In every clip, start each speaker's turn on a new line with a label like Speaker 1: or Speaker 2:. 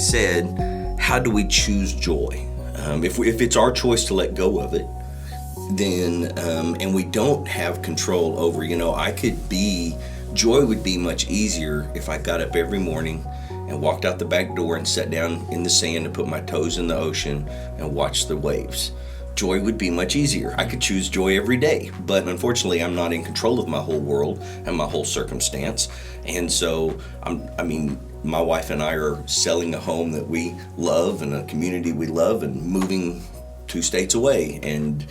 Speaker 1: said, how do we choose joy? If it's our choice to let go of it, then, and we don't have control over, joy would be much easier if I got up every morning and walked out the back door and sat down in the sand and put my toes in the ocean and watched the waves. Joy would be much easier. I could choose joy every day, but unfortunately I'm not in control of my whole world and my whole circumstance. And so, my wife and I are selling a home that we love and a community we love and moving 2 states away and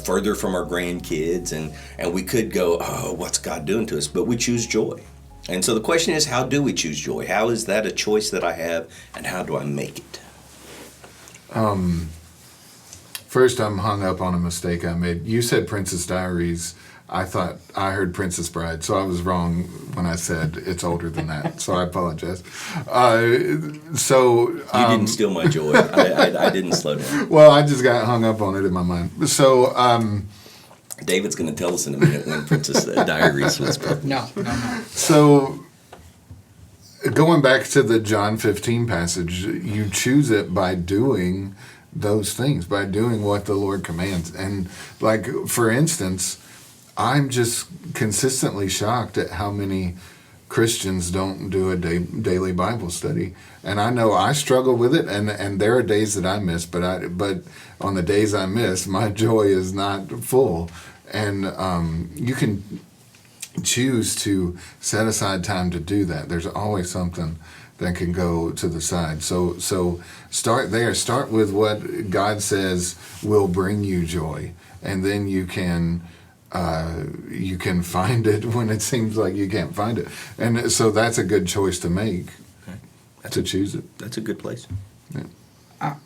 Speaker 1: further from our grandkids. And we could go, oh, what's God doing to us? But we choose joy. And so the question is, how do we choose joy? How is that a choice that I have, and how do I make it?
Speaker 2: First, I'm hung up on a mistake I made. You said Princess Diaries. I thought I heard Princess Bride, so I was wrong when I said it's older than that. So I apologize.
Speaker 1: You didn't steal my joy. I didn't slow down.
Speaker 2: Well, I just got hung up on it in my mind. So
Speaker 1: David's going to tell us in a minute when Princess Diaries was published.
Speaker 3: No.
Speaker 2: So going back to the John 15 passage, you choose it by doing those things, by doing what the Lord commands. And like, for instance, I'm just consistently shocked at how many Christians don't do a daily Bible study. And I know I struggle with it, and there are days that I miss, but on the days I miss, my joy is not full. And you can choose to set aside time to do that. There's always something that can go to the side. So start there. Start with what God says will bring you joy, and then you can find it when it seems like you can't find it. And so that's a good choice to make, to choose it.
Speaker 1: That's a good place.
Speaker 2: Yeah.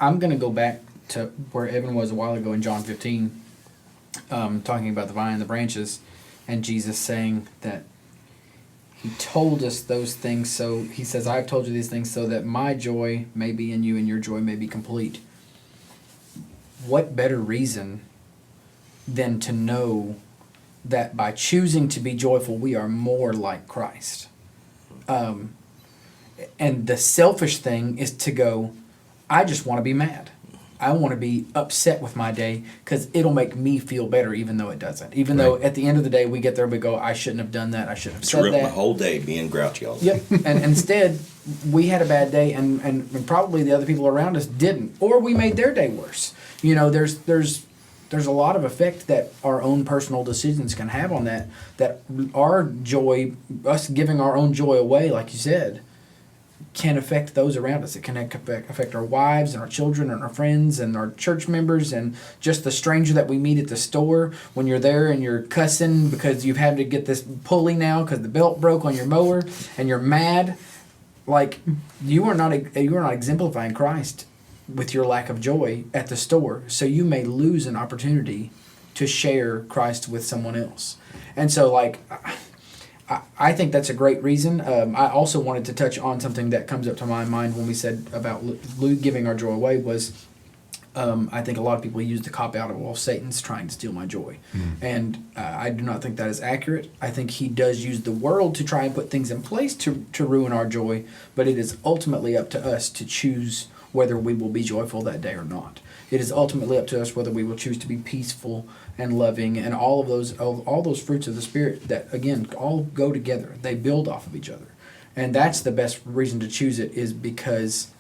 Speaker 3: I'm going to go back to where Evan was a while ago in John 15, talking about the vine and the branches, and Jesus saying that he told us those things. So he says, I've told you these things so that my joy may be in you and your joy may be complete. What better reason than to know that by choosing to be joyful, we are more like Christ. And the selfish thing is to go, I just want to be mad. I want to be upset with my day because it'll make me feel better, even though it doesn't. Even though at the end of the day, we get there and we go, I shouldn't have done that. I shouldn't have said that.
Speaker 1: My whole day being grouchy all day.
Speaker 3: Yep. And instead, we had a bad day, and probably the other people around us didn't. Or we made their day worse. There's a lot of effect that our own personal decisions can have on that our joy, us giving our own joy away, like you said, can affect those around us. It can affect our wives and our children and our friends and our church members and just the stranger that we meet at the store when you're there and you're cussing because you've had to get this pulley now because the belt broke on your mower and you're mad. Like, you are not exemplifying Christ with your lack of joy at the store, so you may lose an opportunity to share Christ with someone else. And so, like, I think that's a great reason. I also wanted to touch on something that comes up to my mind when we said about giving our joy away was, I think a lot of people use the cop-out of, well, Satan's trying to steal my joy. And I do not think that is accurate. I think he does use the world to try and put things in place to ruin our joy, but it is ultimately up to us to choose whether we will be joyful that day or not. It is ultimately up to us whether we will choose to be peaceful and loving and all those fruits of the Spirit that, again, all go together. They build off of each other. And that's the best reason to choose it, is because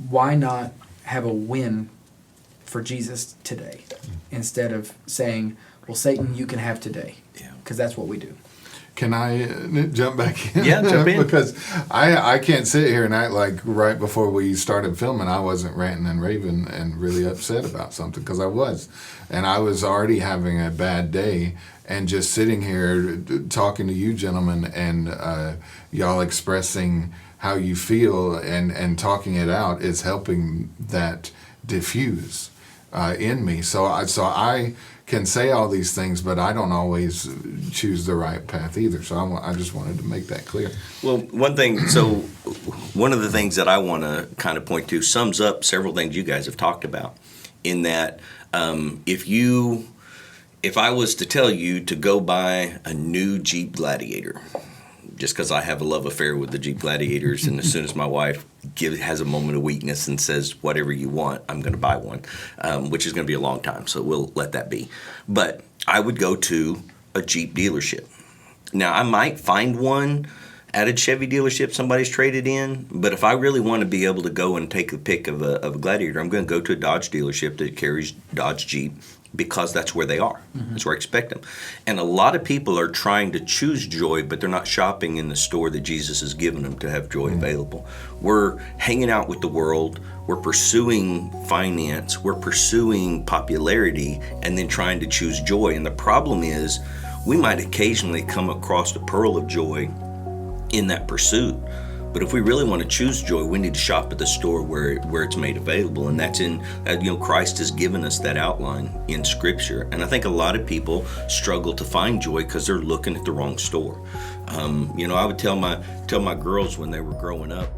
Speaker 3: why not have a win for Jesus today instead of saying, well, Satan, you can have today. Because that's what we do.
Speaker 2: Can I jump back in?
Speaker 1: Yeah, jump in.
Speaker 2: Because I can't sit here and act like right before we started filming I wasn't ranting and raving and really upset about something, because I was. And I was already having a bad day, and just sitting here talking to you gentlemen and y'all expressing how you feel and talking it out is helping that diffuse in me. So I can say all these things, but I don't always choose the right path either. So I just wanted to make that clear.
Speaker 1: Well, one of the things that I want to kind of point to sums up several things you guys have talked about, in that if I was to tell you to go buy a new Jeep Gladiator, just because I have a love affair with the Jeep Gladiators, and as soon as my wife has a moment of weakness and says, whatever you want, I'm going to buy one, which is going to be a long time, so we'll let that be. But I would go to a Jeep dealership. Now, I might find one at a Chevy dealership somebody's traded in, but if I really want to be able to go and take the pick of a Gladiator, I'm going to go to a Dodge dealership that carries Dodge Jeep, because that's where they are. That's where I expect them. And a lot of people are trying to choose joy, but they're not shopping in the store that Jesus has given them to have joy available. We're hanging out with the world. We're pursuing finance. We're pursuing popularity, and then trying to choose joy. And the problem is, we might occasionally come across a pearl of joy in that pursuit. But if we really want to choose joy, we need to shop at the store where it's made available, and that's in Christ has given us that outline in Scripture. And I think a lot of people struggle to find joy because they're looking at the wrong store. I would tell my girls when they were growing up,